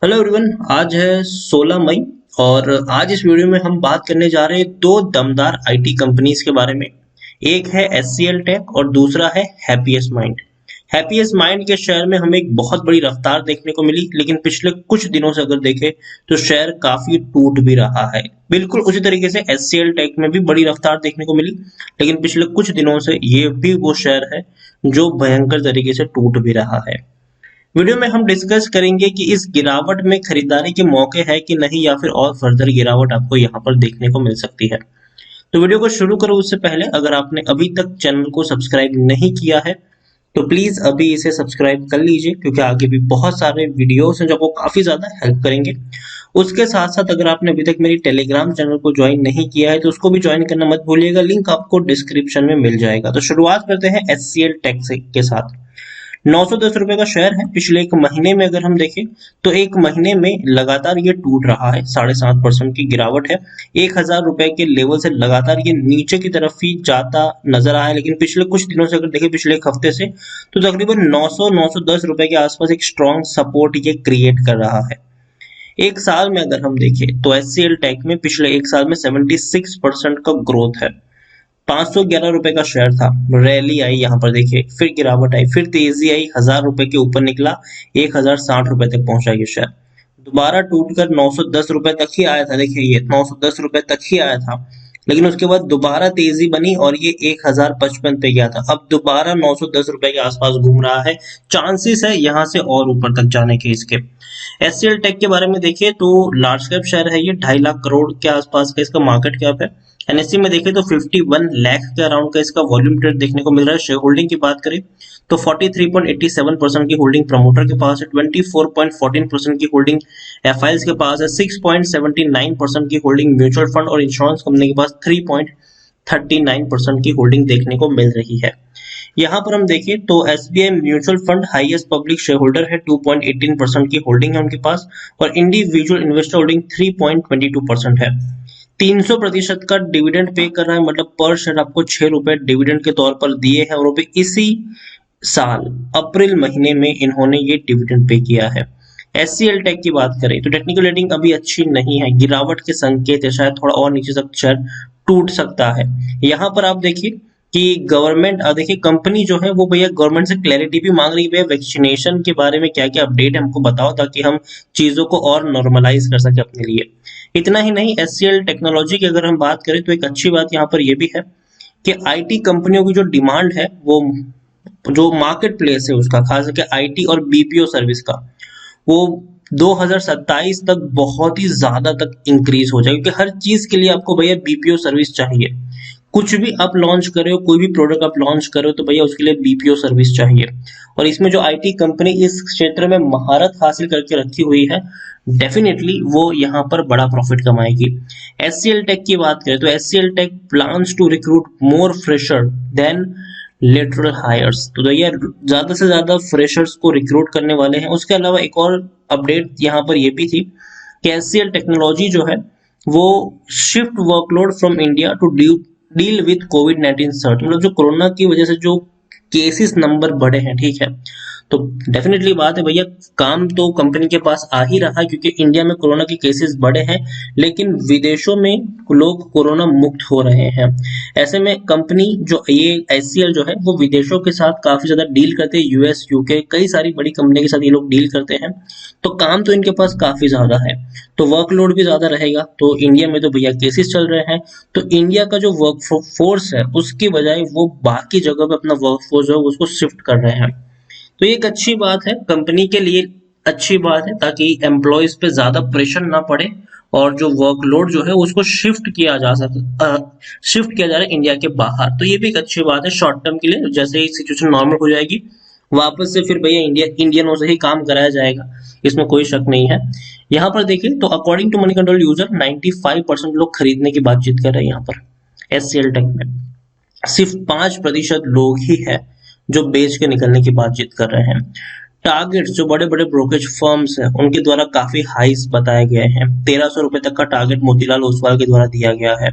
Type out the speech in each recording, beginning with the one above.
Hello everyone. आज है 16 मई और आज इस वीडियो में हम बात करने जा रहे हैं दो दमदार आईटी कंपनीज के बारे में। एक है एचसीएल टेक और दूसरा है हैप्पीएस्ट माइंड। हैप्पीएस्ट माइंड के शेयर में हमें एक बहुत बड़ी रफ्तार देखने को मिली, लेकिन पिछले कुछ दिनों से अगर देखें तो शेयर काफी टूट भी रहा है। बिल्कुल उसी तरीके से एचसीएल टेक में भी बड़ी रफ्तार देखने को मिली, लेकिन पिछले कुछ दिनों से ये भी वो शेयर है जो भयंकर तरीके से टूट भी रहा है। वीडियो में हम डिस्कस करेंगे कि इस गिरावट में खरीदारी के मौके है कि नहीं, या फिर और फर्दर गिरावट आपको यहाँ पर देखने को मिल सकती है। तो वीडियो को शुरू करो उससे पहले अगर आपने अभी तक चैनल को सब्सक्राइब नहीं किया है तो प्लीज अभी इसे सब्सक्राइब कर लीजिए, क्योंकि आगे भी बहुत सारे वीडियोस हैं जो आपको काफी ज्यादा हेल्प करेंगे। उसके साथ साथ अगर आपने अभी तक मेरी टेलीग्राम चैनल को ज्वाइन नहीं किया है तो उसको भी ज्वाइन करना मत भूलिएगा, लिंक आपको डिस्क्रिप्शन में मिल जाएगा। तो शुरुआत करते हैं एचसीएल टेक के साथ। 910 रुपए का शेयर है। पिछले एक महीने में अगर हम देखें तो एक महीने में लगातार ये टूट रहा है, 7.5% की गिरावट है। 1000 रुपए के लेवल से लगातार ये नीचे की तरफ ही जाता नजर आया, लेकिन पिछले कुछ दिनों से अगर देखें, पिछले एक हफ्ते से, तो तकरीबन 900-910 रुपए के आसपास एक स्ट्रॉन्ग सपोर्ट ये क्रिएट कर रहा है। एक साल में अगर हम देखें तो एचसीएल टेक में पिछले एक साल में 76% का ग्रोथ है। 511 रुपए का शेयर था, रैली आई, यहाँ पर देखिए फिर गिरावट आई, फिर तेजी आई, 1000 रुपए के ऊपर निकला, 1060 रुपए तक पहुंचा ये शेयर। दोबारा टूटकर 910 रुपए तक ही आया था। देखिए ये 910 रुपए तक ही आया था, लेकिन उसके बाद दोबारा तेजी बनी और ये 1055 पे गया था। अब दोबारा 910 रुपए के आसपास घूम रहा है। चांसेस है यहाँ से और ऊपर तक जाने के इसके। एचसीएल टेक के बारे में देखिए तो लार्ज कैप शेयर है, ये 2.5 लाख करोड़ के आसपास का इसका मार्केट कैप है। एनएससी में देखें तो 51 लाख के अराउंड का इसका वॉल्यूम ट्रेड देखने को मिल रहा है। शेयर होल्डिंग की बात करें तो 43.87% की होल्डिंग प्रमोटर के पास है, 24.14% की होल्डिंग एफआईएल्स के पास है, 6.79% की होल्डिंग म्यूचुअल फंड और इंश्योरेंस कंपनी के पास 3.39% की होल्डिंग देखने को मिल रही है। यहाँ पर हम देखें तो SBI mutual fund highest public share holder है, 2.18% की होल्डिंग है उनके पास, और इंडिविजुअल इन्वेस्टर होल्डिंग 3.22% है। 300% का डिविडेंड पे कर रहा है, मतलब पर शेयर आपको 6 रुपए डिविडेंड के तौर पर दिए हैं, और इसी साल अप्रैल महीने में इन्होंने ये डिविडेंड पे किया है। एचसीएल टेक की बात करें तो टेक्निकल रेटिंग अभी अच्छी नहीं है, गिरावट के संकेत है, शायद थोड़ा और नीचे तक शेयर टूट सकता है। यहाँ पर आप देखिए कि गवर्नमेंट, देखिए कंपनी जो है वो भैया गवर्नमेंट से क्लैरिटी भी मांग रही है, भैया वैक्सीनेशन के बारे में क्या क्या अपडेट है हमको बताओ, ताकि हम चीजों को और नॉर्मलाइज कर सके अपने लिए। इतना ही नहीं, एचसीएल टेक्नोलॉजी की अगर हम बात करें तो एक अच्छी बात यहाँ पर यह भी है कि आईटी कंपनियों की जो डिमांड है, वो जो मार्केट प्लेस है उसका, खास करके आईटी और बीपीओ सर्विस का, वो 2027 तक बहुत ही ज्यादा तक इंक्रीज हो जाएगा, क्योंकि हर चीज के लिए आपको भैया बीपीओ सर्विस चाहिए। कुछ भी आप लॉन्च कर रहे हो, कोई भी प्रोडक्ट आप लॉन्च कर रहे हो, तो भैया उसके लिए बीपीओ सर्विस चाहिए। और इसमें जो आईटी कंपनी इस क्षेत्र में महारत हासिल करके रखी हुई है, डेफिनेटली वो यहाँ पर बड़ा प्रॉफिट कमाएगी। एचसीएल टेक की बात करें तो HCL tech plans to recruit more fresher than lateral hires, तो भैया ज्यादा से ज्यादा फ्रेशर्स को रिक्रूट करने वाले हैं। उसके अलावा एक और अपडेट यहाँ पर यह भी थी कि एचसीएल टेक्नोलॉजी जो है वो shift workload from India to deal with कोविड-19 सर्च, मतलब जो कोरोना की वजह से जो केसेस नंबर बढ़े हैं, ठीक है, तो डेफिनेटली बात है भैया, काम तो कंपनी के पास आ ही रहा है, क्योंकि इंडिया में कोरोना के केसेस बढ़े हैं, लेकिन विदेशों में लोग कोरोना मुक्त हो रहे हैं। ऐसे में कंपनी जो ये एचसीएल जो है वो विदेशों के साथ काफी ज्यादा डील करते हैं, यूएस, यूके, कई सारी बड़ी कंपनी के साथ ये लोग डील करते हैं, तो काम तो इनके पास काफी ज्यादा है, तो वर्कलोड भी ज्यादा रहेगा। तो इंडिया में तो भैया केसेस चल रहे हैं, तो इंडिया का जो वर्क फोर्स है उसकी बजाय वो बाकी जगह पे अपना वर्क फोर्स जो है उसको शिफ्ट कर रहे हैं। तो ये एक अच्छी बात है, कंपनी के लिए अच्छी बात है, ताकि एम्प्लॉयज पे ज्यादा प्रेशर ना पड़े और जो वर्कलोड जो है उसको शिफ्ट किया जा रहा है इंडिया के बाहर। तो ये भी एक अच्छी बात है शॉर्ट टर्म के लिए। जैसे ही सिचुएशन नॉर्मल हो जाएगी, वापस से फिर भैया इंडियनों से ही काम कराया जाएगा, इसमें कोई शक नहीं है। यहाँ पर देखिए तो according to Moneycontrol user 95% लोग खरीदने की बातचीत कर रहे हैं। यहाँ पर एचसीएल टेक में सिर्फ 5% लोग ही है जो बेच के निकलने की बातचीत कर रहे हैं। टारगेट जो बड़े बड़े ब्रोकरेज फर्म्स हैं उनके द्वारा काफी हाईस बताए गए हैं। 1300 रुपए तक का टारगेट मोतीलाल ओसवाल के द्वारा दिया गया है।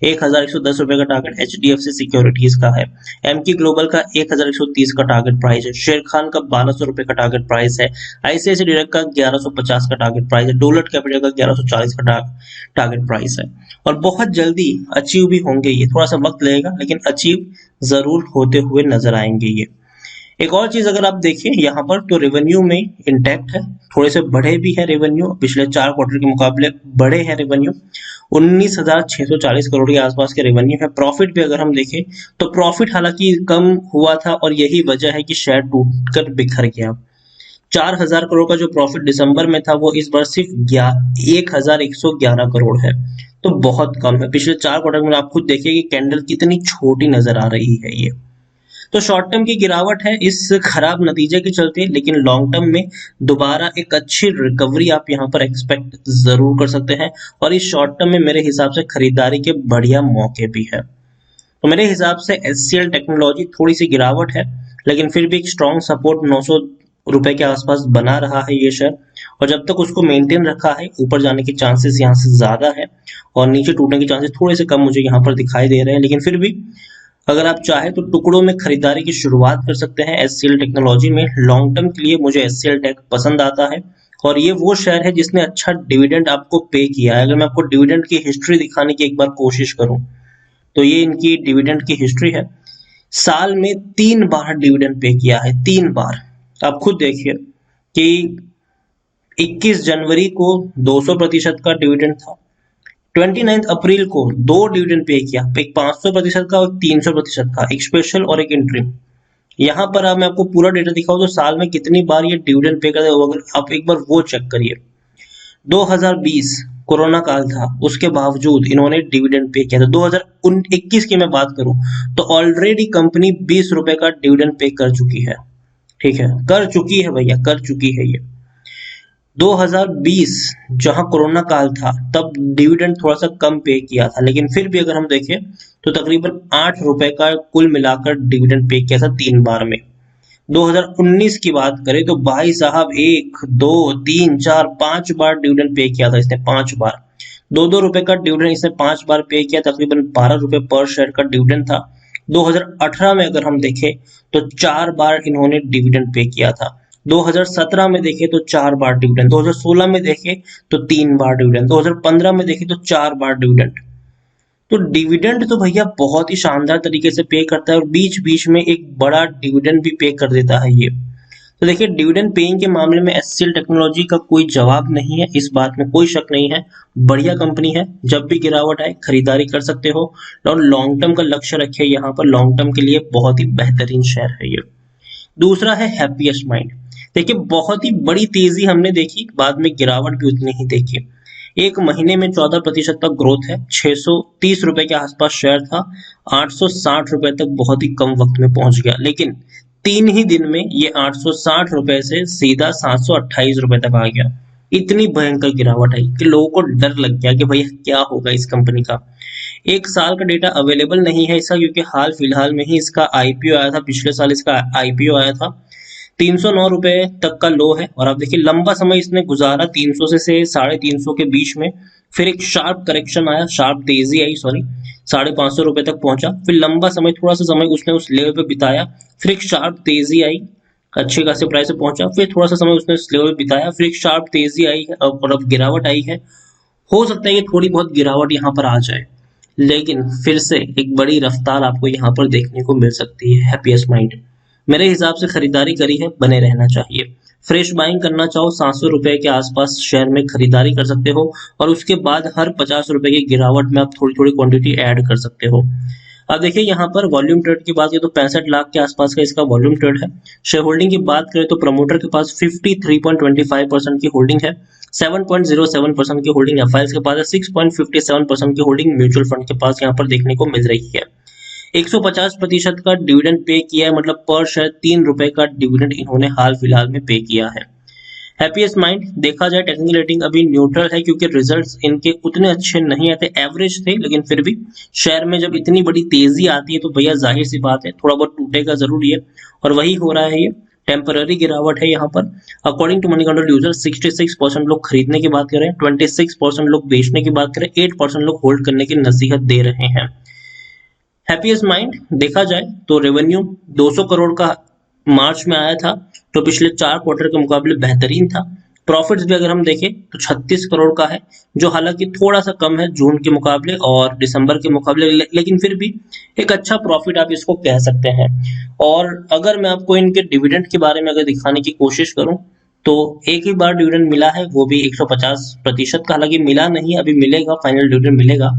1110 रुपए का टारगेट HDFC सिक्योरिटीज का है। एमकी ग्लोबल का 1130 का टारगेट प्राइस है। शेर खान का 1200 रुपए का टारगेट प्राइस है। ICICI डायरेक्ट का 1150 का टारगेट प्राइस है। डोलट कैपिटल का 1140 का टारगेट प्राइस है और बहुत जल्दी अचीव भी होंगे। ये थोड़ा सा वक्त लगेगा लेकिन अचीव जरूर होते हुए नजर आएंगे ये। एक और चीज अगर आप देखिए यहाँ पर तो रेवेन्यू में इंटैक्ट है, थोड़े से बढ़े भी है रेवेन्यू, पिछले 4 क्वार्टर के मुकाबले बढ़े हैं रेवेन्यू। 19,640 करोड़ के आसपास के रेवेन्यू है। प्रॉफिट भी अगर हम देखें तो प्रॉफिट हालांकि कम हुआ था और यही वजह है कि शेयर टूटकर बिखर गया। 4,000 करोड़ का जो प्रॉफिट दिसंबर में था वो इस बार सिर्फ 1,111 करोड़ है, तो बहुत कम है। पिछले 4 क्वार्टर में आप खुद देखिए कि कैंडल कितनी छोटी नजर आ रही है ये। तो शॉर्ट टर्म की गिरावट है इस खराब नतीजे के चलते, लेकिन लॉन्ग टर्म में दोबारा एक अच्छी रिकवरी आप यहाँ पर एक्सपेक्ट जरूर कर सकते हैं और इस शॉर्ट टर्म में मेरे हिसाब से खरीदारी के बढ़िया मौके भी है। तो मेरे हिसाब से HCL टेक्नोलॉजी थोड़ी सी गिरावट है लेकिन फिर भी एक स्ट्रॉन्ग सपोर्ट 900 रुपए के आसपास बना रहा है ये शेयर, और जब तक उसको मेंटेन रखा है ऊपर जाने के चांसेस यहाँ से ज्यादा है और नीचे टूटने के चांसेस थोड़े से कम मुझे यहाँ पर दिखाई दे रहे हैं। लेकिन फिर भी अगर आप चाहें तो टुकड़ों में खरीदारी की शुरुआत कर सकते हैं HCL टेक्नोलॉजी में। लॉन्ग टर्म के लिए मुझे HCL टेक पसंद आता है और ये वो शेयर है जिसने अच्छा डिविडेंड आपको पे किया है। अगर मैं आपको डिविडेंड की हिस्ट्री दिखाने की एक बार कोशिश करूं तो ये इनकी डिविडेंड की हिस्ट्री है। साल में 3 बार डिविडेंड पे किया है, 3 बार। आप खुद देखिए कि 21 जनवरी को 200% का डिविडेंड था। 29 अप्रैल को 2 डिविडेंड पे किया, एक 500% का और 300% का, एक स्पेशल और एक इंटरिम। यहाँ पर मैं आपको पूरा डेटा दिखाऊं तो साल में कितनी बार ये डिविडेंड पे करते हैं अगर आप एक बार वो चेक करिए। 2020 कोरोना काल था उसके बावजूद इन्होंने डिविडेंड पे किया था। 2021 की मैं बात करूं तो ऑलरेडी कंपनी 20 रुपए का डिविडेंड पे कर चुकी है। ठीक है, कर चुकी है भैया, कर चुकी है ये। 2020 जहां कोरोना काल था तब डिविडेंड थोड़ा सा कम पे किया था, लेकिन फिर भी अगर हम देखें तो तकरीबन 8 रुपए का कुल मिलाकर डिविडेंड पे किया था 3 बार में। 2019 की बात करें तो भाई साहब 1 2 3 4 5 बार डिविडेंड पे किया था इसने, 5 बार। 2-2 रुपए का डिविडेंड इसने 5 बार पे किया, तकरीबन 12 रुपए पर शेयर का डिविडेंड था। 2018 में अगर हम देखें तो 4 बार इन्होंने डिविडेंड पे किया था। 2017 में देखें तो 4 बार डिविडेंड, 2016 में देखें तो 3 बार डिविडेंड, 2015 में देखें तो 4 बार डिविडेंड। तो डिविडेंड तो भैया बहुत ही शानदार तरीके से पे करता है और बीच बीच में एक बड़ा डिविडेंड भी पे कर देता है ये। तो देखिए डिविडेंड पेइंग के मामले में HCL टेक्नोलॉजी का कोई जवाब नहीं है, इस बात में कोई शक नहीं है। बढ़िया कंपनी है, जब भी गिरावट आए खरीदारी कर सकते हो और लॉन्ग टर्म का लक्ष्य रखिए यहाँ पर। लॉन्ग टर्म के लिए बहुत ही बेहतरीन शेयर है ये। दूसरा है हैप्पीएस्ट माइंड। देखिए बहुत ही बड़ी तेजी हमने देखी, बाद में गिरावट भी उतनी ही देखी। एक महीने में 14% तक ग्रोथ है। 630 रुपए के आसपास शेयर था, 860 रुपए तक बहुत ही कम वक्त में पहुंच गया, लेकिन 3 ही दिन में ये 860 रुपए से सीधा 728 रुपए तक आ गया। इतनी भयंकर गिरावट आई कि लोगों को डर लग गया कि भैया क्या होगा इस कंपनी का। एक साल का डेटा अवेलेबल नहीं है इसका, क्योंकि हाल फिलहाल में ही इसका IPO आया था, पिछले साल इसका IPO आया था। 309 रुपए तक का लो है और आप देखिए लंबा समय इसने गुजारा 300 से 350 के बीच में। फिर एक शार्प करेक्शन आया, शार्प तेजी आई, सॉरी, 550 रुपए तक पहुंचा। फिर लंबा समय, थोड़ा सा समय उसने उस लेवल पे बिताया, फिर एक शार्प तेजी आई, अच्छे खासे प्राइस पे पहुंचा। फिर थोड़ा सा समय उसने उस लेवल पे बिताया, फिर एक शार्प तेजी आई है और अब गिरावट आई है। हो सकता है कि थोड़ी बहुत गिरावट यहाँ पर आ जाए, लेकिन फिर से एक बड़ी रफ्तार आपको यहाँ पर देखने को मिल सकती है। हैप्पीएस्ट माइंड मेरे हिसाब से खरीदारी करी है, बने रहना चाहिए। फ्रेश बाइंग करना चाहो 700 रुपए के आसपास शेयर में खरीदारी कर सकते हो और उसके बाद हर 50 रुपए की गिरावट में आप थोड़ी थोड़ी क्वांटिटी ऐड कर सकते हो। अब देखिए यहाँ पर वॉल्यूम ट्रेड की बात करें तो 65 लाख के आसपास का इसका वॉल्यूम ट्रेड है। शेयर होल्डिंग की बात करें तो प्रमोटर के पास 53.25% की होल्डिंग है, 7.07% की होल्डिंग एफआईएस के पास है, 6.57% की होल्डिंग म्यूचुअल फंड के पास यहाँ पर देखने को मिल रही है। 150% का डिविडेंड पे किया है, मतलब पर शेयर 3 रुपए का डिविडेंड इन्होंने हाल फिलहाल में पे किया है। हैप्पीएस्ट माइंड देखा जाए टेक्निकल रेटिंग अभी न्यूट्रल है, क्योंकि रिजल्ट्स इनके उतने अच्छे नहीं आते, एवरेज थे, लेकिन फिर भी शेयर में जब इतनी बड़ी तेजी आती है तो भैया जाहिर सी बात है थोड़ा बहुत टूटेगा जरूर ये, और वही हो रहा है ये। टेम्पररी गिरावट है यहाँ पर। According to Moneycontrol user 66% लोग खरीदने की बात कर रहे हैं, 26% लोग बेचने की बात कर रहे हैं, 8% लोग होल्ड करने की नसीहत दे रहे हैं। हैप्पीएस्ट माइंड देखा जाए तो रेवेन्यू 200 करोड़ का मार्च में आया था, तो पिछले 4 क्वार्टर के मुकाबले बेहतरीन था। प्रॉफिट्स भी अगर हम देखें तो 36 करोड़ का है, जो हालांकि थोड़ा सा कम है जून के मुकाबले और दिसंबर के मुकाबले, लेकिन फिर भी एक अच्छा प्रॉफिट आप इसको कह सकते हैं। और अगर मैं आपको इनके डिविडेंड के बारे में अगर दिखाने की कोशिश करूं तो एक ही बार डिविडेंड मिला है, वो भी 150% का, हालांकि मिला नहीं, अभी मिलेगा, फाइनल डिविडेंड मिलेगा।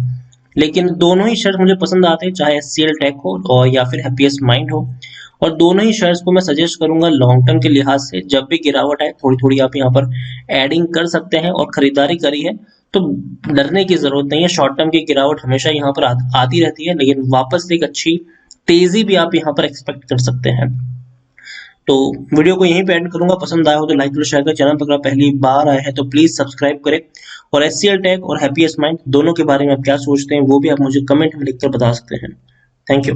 लेकिन दोनों ही शेयर्स मुझे पसंद आते हैं, चाहे एचसीएल टेक हो और या फिर हैप्पीएस्ट माइंड हो, और दोनों ही शेयर्स को मैं सजेस्ट करूंगा लॉन्ग टर्म के लिहाज से। जब भी गिरावट आए थोड़ी थोड़ी आप यहाँ पर एडिंग कर सकते हैं, और खरीदारी करी है तो डरने की जरूरत नहीं है। शॉर्ट टर्म की गिरावट हमेशा यहाँ पर आती रहती है, लेकिन वापस से एक अच्छी तेजी भी आप यहाँ पर एक्सपेक्ट कर सकते हैं। तो वीडियो को यहीं पे एंड करूंगा। पसंद आया हो तो लाइक करो, शेयर करो। चैनल पर अगर पहली बार आए हैं तो प्लीज सब्सक्राइब करें। और एचसीएल टेक और हैप्पीएस्ट माइंड दोनों के बारे में आप क्या सोचते हैं वो भी आप मुझे कमेंट में लिखकर बता सकते हैं। Thank you.